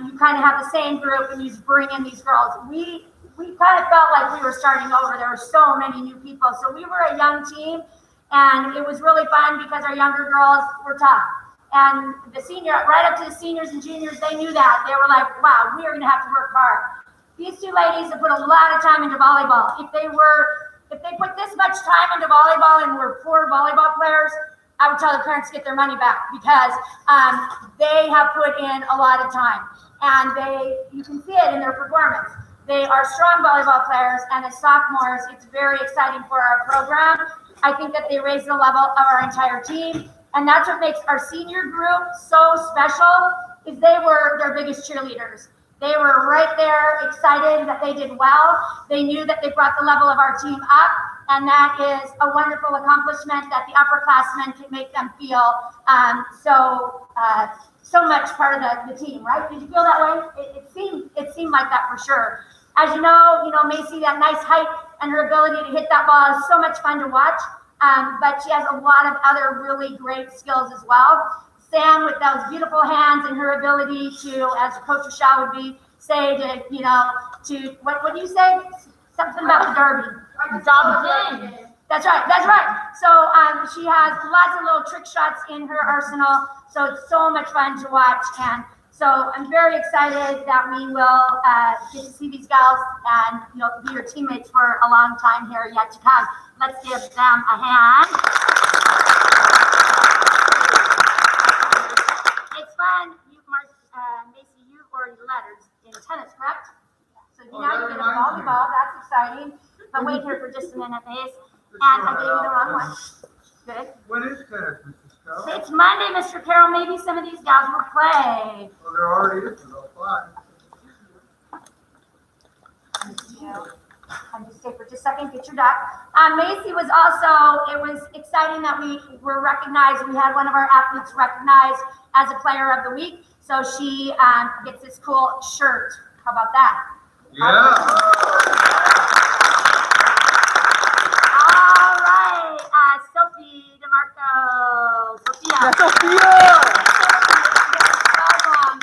you kind of have the same group and you just bring in these girls. We kind of felt like we were starting over. There were so many new people. So we were a young team, and it was really fun because our younger girls were tough. And right up to the seniors and juniors, they knew that. They were like, wow, we are going to have to work hard. These 2 ladies have put a lot of time into volleyball. If they put this much time into volleyball and were poor volleyball players, I would tell the parents to get their money back because they have put in a lot of time, and you can see it in their performance. They are strong volleyball players, and as sophomores, it's very exciting for our program. I think that they raised the level of our entire team, and that's what makes our senior group so special is they were their biggest cheerleaders. They were right there, excited that they did well. They knew that they brought the level of our team up, and that is a wonderful accomplishment that the upperclassmen can make them feel so much part of the team, right? Did you feel that way? It seemed like that for sure. As you know, Macy, that nice height and her ability to hit that ball is so much fun to watch, but she has a lot of other really great skills as well. Sam, with those beautiful hands and her ability to, as Coach Rochelle would say, what do you say? Something about the derby. That's right. So she has lots of little trick shots in her arsenal. So it's so much fun to watch. And so I'm very excited that we will get to see these gals and be your teammates for a long time here yet to come. Let's give them a hand. It's fun. Macy, you've already lettered in tennis, correct? So now you get a volleyball. That's exciting. But wait here for just a minute, Mace. And I gave you the wrong one. Good. When is tennis, Mrs. Scott? It's Monday, Mr. Carroll. Maybe some of these gals will play. Well, there already is, so fine. I'm just stay for just a second. Get your duck. Macy was also, it was exciting that we were recognized. We had one of our athletes recognized as a player of the week. So she gets this cool shirt. How about that? Yeah. Sophia. Sophia!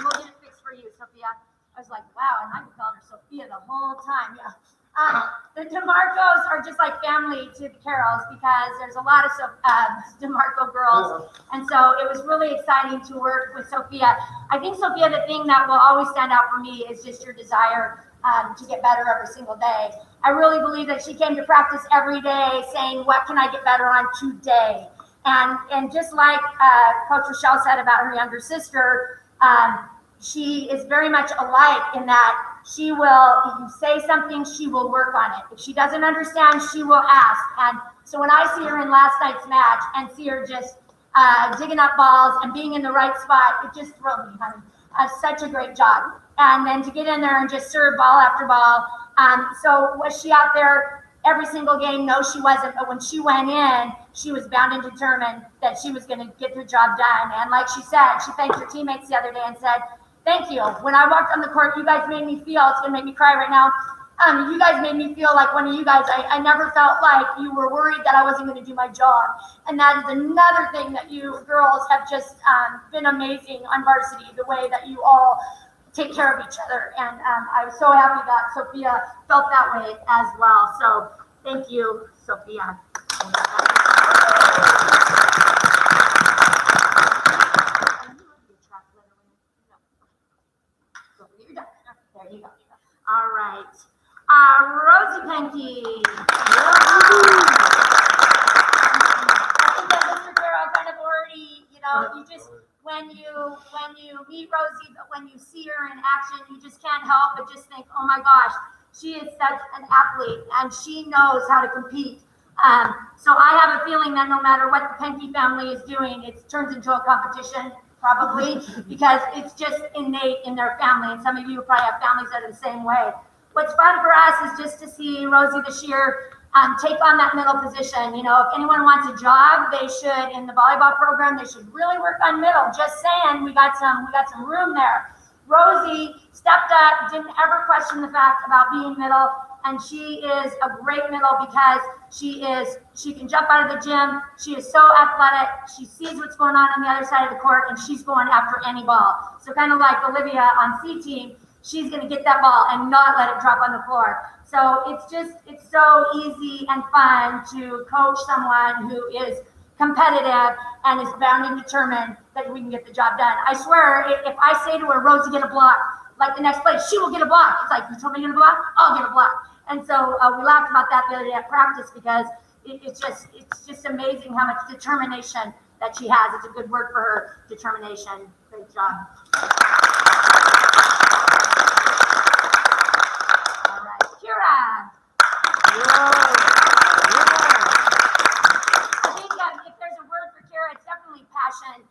We'll I was like, wow, and I've been calling her Sophia the whole time. Yeah. The DeMarcos are just like family to the Carols because there's a lot of DeMarco girls. And so it was really exciting to work with Sophia. I think, Sophia, the thing that will always stand out for me is just your desire to get better every single day. I really believe that she came to practice every day saying, what can I get better on today? And just like Coach Rochelle said about her younger sister, she is very much alike in that she will, if you say something, she will work on it. If she doesn't understand, she will ask. And so when I see her in last night's match and see her just digging up balls and being in the right spot, it just thrilled me, honey. Such a great job. And then to get in there and just serve ball after ball. So was she out there every single game? No, she wasn't. But when she went in, she was bound and determined that she was going to get the job done. And like she said, she thanked her teammates the other day and said, thank you. When I walked on the court, you guys made me feel, it's going to make me cry right now. You guys made me feel like one of you guys. I never felt like you were worried that I wasn't going to do my job. And that is another thing that you girls have just been amazing on varsity, the way that you all take care of each other. And I was so happy that Sophia felt that way as well. So thank you, Sophia. There you go. All right. Rosie Penke. I think that Mr. Carroll kind of already, you just, when you meet Rosie, but when you see her in action, you just can't help but just think, oh my gosh, she is such an athlete and she knows how to compete. So I have a feeling that no matter what the Penke family is doing, it turns into a competition. Probably because it's just innate in their family, and some of you probably have families that are the same way. What's fun for us is just to see Rosie this year take on that middle position. If anyone wants a job, they should, in the volleyball program, they should really work on middle. Just saying, we got some room there. Rosie stepped up, didn't ever question the fact about being middle, and she is a great middle because she can jump out of the gym. She is so athletic. She sees what's going on the other side of the court, and she's going after any ball. So kind of like Olivia on C team, she's going to get that ball and not let it drop on the floor. So it's so easy and fun to coach someone who is competitive and is bound and determined that we can get the job done. I swear, if I say to her, Rosie, get a block, like the next play, she will get a block. It's like, you told me to get a block? I'll get a block. And so we laughed about that the other day at practice because it's just amazing how much determination that she has. It's a good word for her, determination. Great job. All right, Kira. I think if there's a word for Kira, it's definitely passion.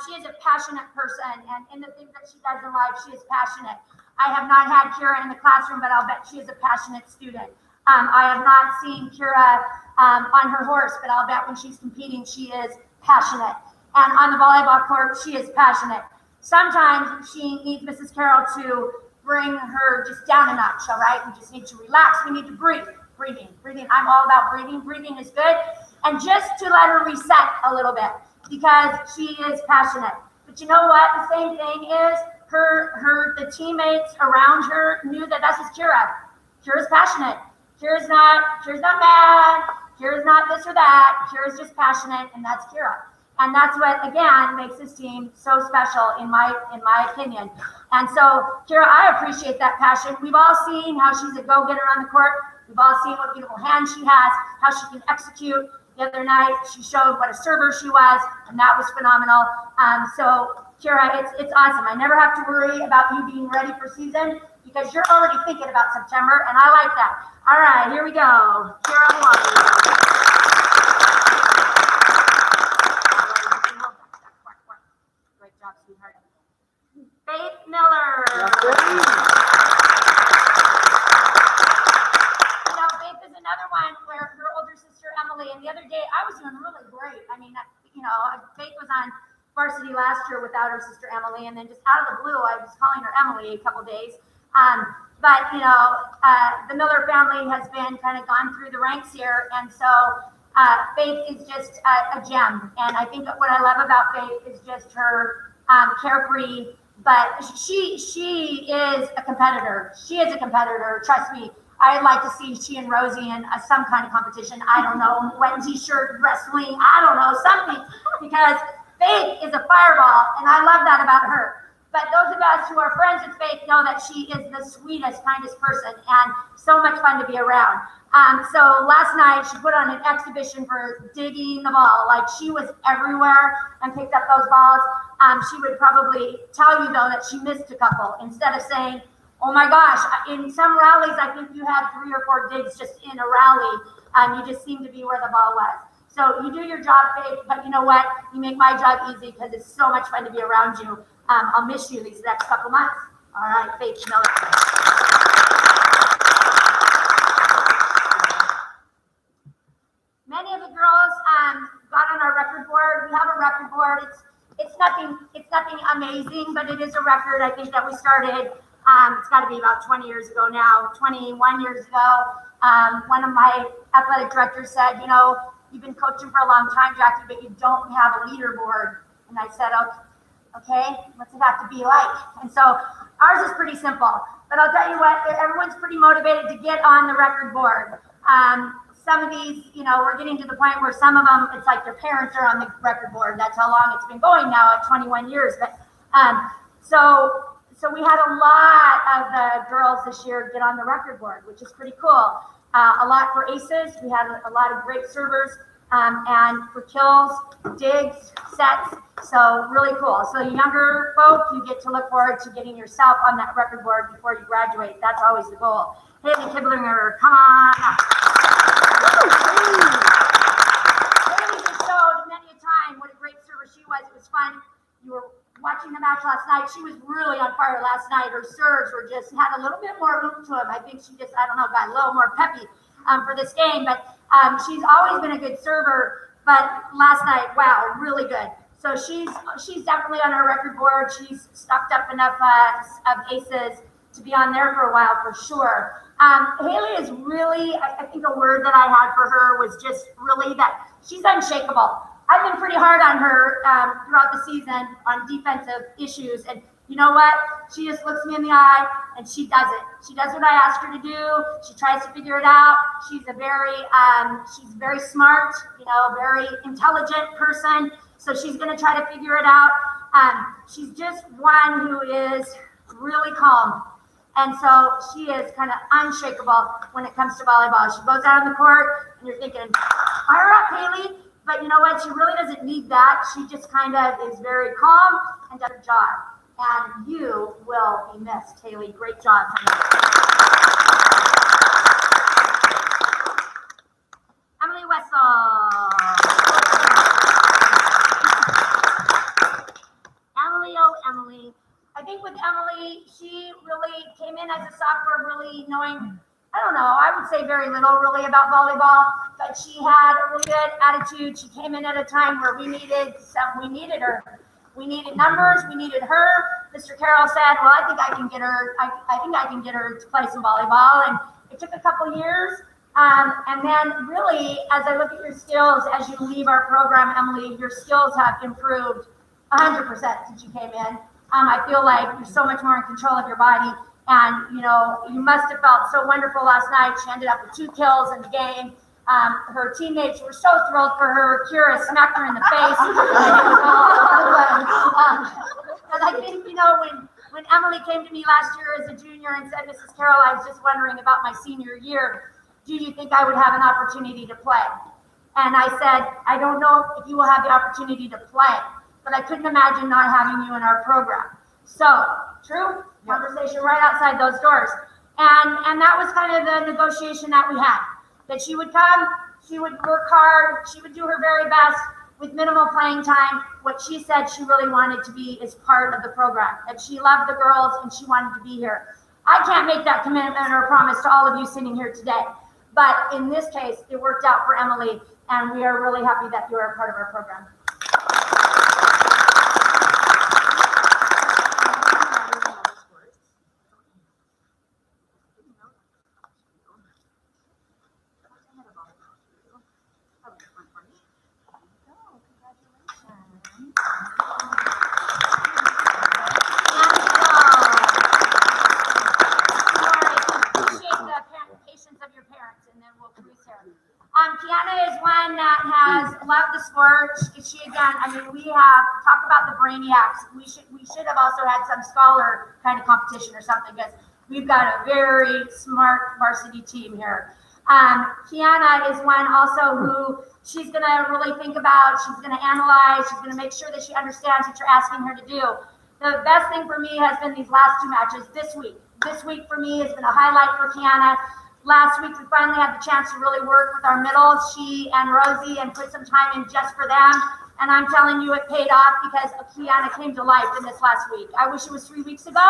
She is a passionate person, and in the things that she does in life, she is passionate. I have not had Kira in the classroom, but I'll bet she is a passionate student. I have not seen Kira on her horse, but I'll bet when she's competing, she is passionate. And on the volleyball court, she is passionate. Sometimes she needs Mrs. Carroll to bring her just down a notch, all right? We just need to relax. We need to breathe. Breathing. I'm all about breathing. Breathing is good. And just to let her reset a little bit because she is passionate. But you know what? The same thing is the teammates around her knew that that's just Kira. Kira's passionate. Kira's not mad. Kira's not this or that. Kira's just passionate, and that's Kira. And that's what, again, makes this team so special in my opinion. And so, Kira, I appreciate that passion. We've all seen how she's a go-getter on the court. We've all seen what beautiful hands she has, how she can execute. The other night, she showed what a server she was, and that was phenomenal. So, Kira, it's awesome. I never have to worry about you being ready for season because you're already thinking about September, and I like that. All right, here we go. Kira Walker. Great job, sweetheart. Faith Miller. Faith is another one where her older sister Emily, and the other day I was doing really great. I mean, Faith was on varsity last year without her sister Emily, and then just out of the blue, I was calling her Emily a couple days. But the Miller family has been kind of gone through the ranks here, and so Faith is just a gem. And I think what I love about Faith is just her carefree but she is a competitor. She is a competitor. Trust me. I'd like to see she and Rosie in some kind of competition. I don't know, wet t-shirt, wrestling, I don't know, something, because Faith is a fireball, and I love that about her. But those of us who are friends with Faith know that she is the sweetest, kindest person, and so much fun to be around. So last night she put on an exhibition for digging the ball. Like, she was everywhere and picked up those balls. She would probably tell you though that she missed a couple instead of saying, oh my gosh, in some rallies, I think you had 3 or 4 digs just in a rally. You just seemed to be where the ball was. So you do your job, Faith, but you know what? You make my job easy because it's so much fun to be around you. I'll miss you these next couple months. All right, Faith Miller. Many of the girls got on our record board. We have a record board. It's nothing amazing, but it is a record. I think that we started. It's got to be about 20 years ago now, 21 years ago. One of my athletic directors said, you know, you've been coaching for a long time, Jackie, but you don't have a leaderboard. And I said, okay, what's it have to be like? And so ours is pretty simple, but I'll tell you what, everyone's pretty motivated to get on the record board. Some of these, you know, we're getting to the point where some of them, it's like their parents are on the record board. That's how long it's been going now at 21 years. But so we had a lot of the girls this year get on the record board, which is pretty cool. A lot for aces. We had a lot of great servers, and for kills, digs, sets. So really cool. So younger folk, you get to look forward to getting yourself on that record board before you graduate. That's always the goal. Haley Kiblinger, come on up. Haley just showed many a time what a great server she was. It was fun. You were watching the match last night. She was really on fire last night. Her serves were just had a little bit more room to them. I think she just, I don't know, got a little more peppy for this game. But she's always been a good server. But last night, wow, really good. So she's definitely on our record board. She's stocked up enough of aces to be on there for a while for sure. Haley is really, I think a word that I had for her was just really that she's unshakable. I've been pretty hard on her throughout the season on defensive issues. And you know what? She just looks me in the eye and she does it. She does what I ask her to do. She tries to figure it out. She's she's very smart, you know, very intelligent person. So she's going to try to figure it out. She's just one who is really calm. And so she is kind of unshakable when it comes to volleyball. She goes out on the court and you're thinking, fire up, Haley. But you know what? She really doesn't need that. She just kind of is very calm and does her job. And you will be missed, Haley. Great job. Emily Wessel. Emily. I think with Emily, she really came in as a sophomore really knowing, I don't know, I would say very little really about volleyball, but she had a really good attitude. She came in at a time where we needed her. We needed numbers, we needed her. Mr. Carroll said, well, I think I can get her to play some volleyball. And it took a couple years. And then really, as I look at your skills, as you leave our program, Emily, your skills have improved 100% since you came in. I feel like you're so much more in control of your body. And, you know, you must have felt so wonderful last night. She ended up with 2 kills in the game. Her teammates were so thrilled for her. Kira smacked her in the face. But I think, you know, when Emily came to me last year as a junior and said, Mrs. Carroll, I was just wondering about my senior year. Do you think I would have an opportunity to play? And I said, I don't know if you will have the opportunity to play, but I couldn't imagine not having you in our program. So, true? Conversation right outside those doors. And that was kind of the negotiation that we had. That she would come, she would work hard, she would do her very best with minimal playing time. What she said she really wanted to be is part of the program. That she loved the girls and she wanted to be here. I can't make that commitment or promise to all of you sitting here today. But in this case, it worked out for Emily, and we are really happy that you are a part of our program. I mean, we have, talk about the brainiacs. We should have also had some scholar kind of competition or something, because we've got a very smart varsity team here. Kiana is one also who she's going to really think about, she's going to analyze, she's going to make sure that she understands what you're asking her to do. The best thing for me has been these last two matches this week. This week for me has been a highlight for Kiana. Last week we finally had the chance to really work with our middles, she and Rosie, and put some time in just for them. And I'm telling you, it paid off because Kiana came to life in this last week. I wish it was 3 weeks ago,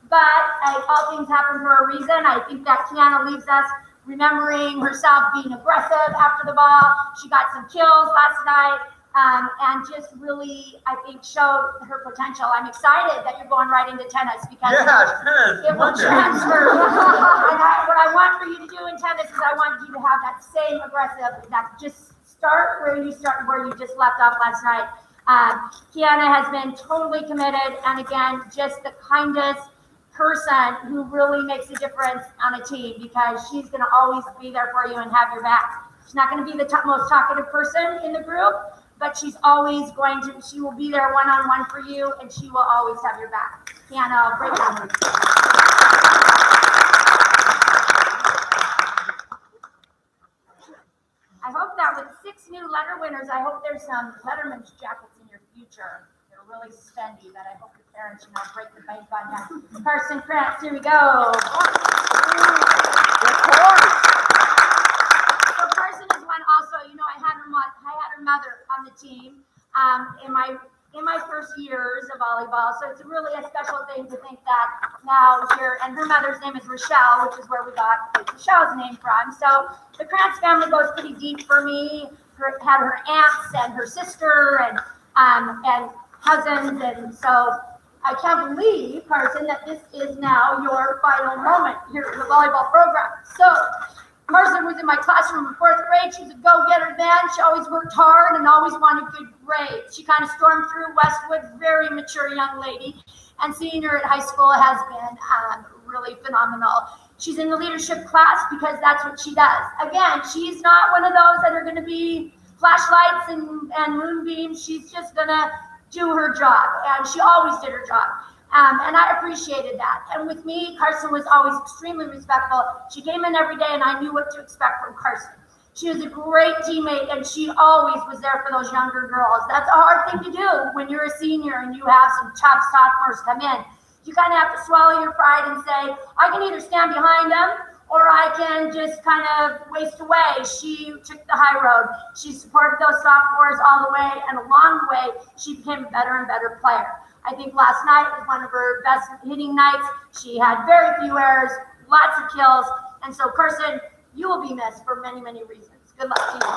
but all things happen for a reason. I think that Kiana leaves us remembering herself being aggressive after the ball. She got some kills last night, and just really, I think, showed her potential. I'm excited that you're going right into tennis because it will transfer. And what I want for you to do in tennis is I want you to have that same aggressive, that just start where you just left off last night. Kiana has been totally committed, and again, just the kindest person who really makes a difference on a team, because she's going to always be there for you and have your back. She's not going to be the most talkative person in the group, but she's always she will be there one-on-one for you, and she will always have your back. Kiana, great job. I hope that with 6 new letter winners, I hope there's some Letterman's jackets in your future. They're really spendy, but I hope your parents, break the bank on that. Carson Krantz, here we go. So Carson is one also, I had her mother on the team in my first years of volleyball. So it's really a special thing to think that now here, and her mother's name is Rochelle, which is where we got Rochelle's name from. So the Krantz family goes pretty deep for me. Had her aunts and her sister and cousins, and so I can't believe, Carson, that this is now your final moment here in the volleyball program. So Carson was in my classroom in 4th grade. She was a go-getter then. She always worked hard and always wanted good grades. She kind of stormed through Westwood, very mature young lady, and seeing her at high school has been really phenomenal. She's in the leadership class because that's what she does. Again, she's not one of those that are going to be flashlights and moonbeams. She's just going to do her job, and she always did her job. And I appreciated that. And with me, Carson was always extremely respectful. She came in every day, and I knew what to expect from Carson. She was a great teammate, and she always was there for those younger girls. That's a hard thing to do when you're a senior and you have some tough sophomores come in. You kind of have to swallow your pride and say, I can either stand behind them or I can just kind of waste away. She took the high road. She supported those sophomores all the way, and along the way, she became a better and better player. I think last night was one of her best hitting nights. She had very few errors, lots of kills, and so Carson, you will be missed for many, many reasons. Good luck to you.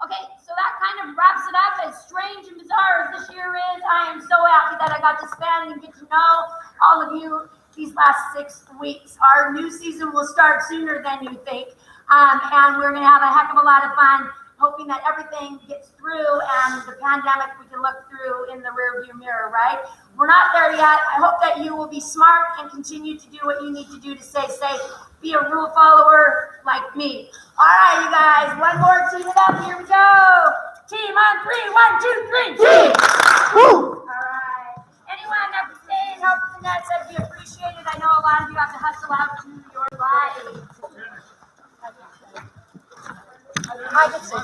Okay, so that kind of wraps it up. As strange and bizarre as this year is, I am so happy that I got to spend and get to know all of you these last 6 weeks. Our new season will start sooner than you think, and we're going to have a heck of a lot of fun, hoping that everything gets through and the pandemic we can look through in the rearview mirror, right? We're not there yet. I hope that you will be smart and continue to do what you need to do to stay safe. Be a rule follower like me. All right, you guys, one more team it up. Here we go. Team on 3. 1, 2, 3. Team. Woo. All right. Anyone that can stay and help with the nets, that'd be appreciated. I know a lot of you have to hustle out to your lives. I can say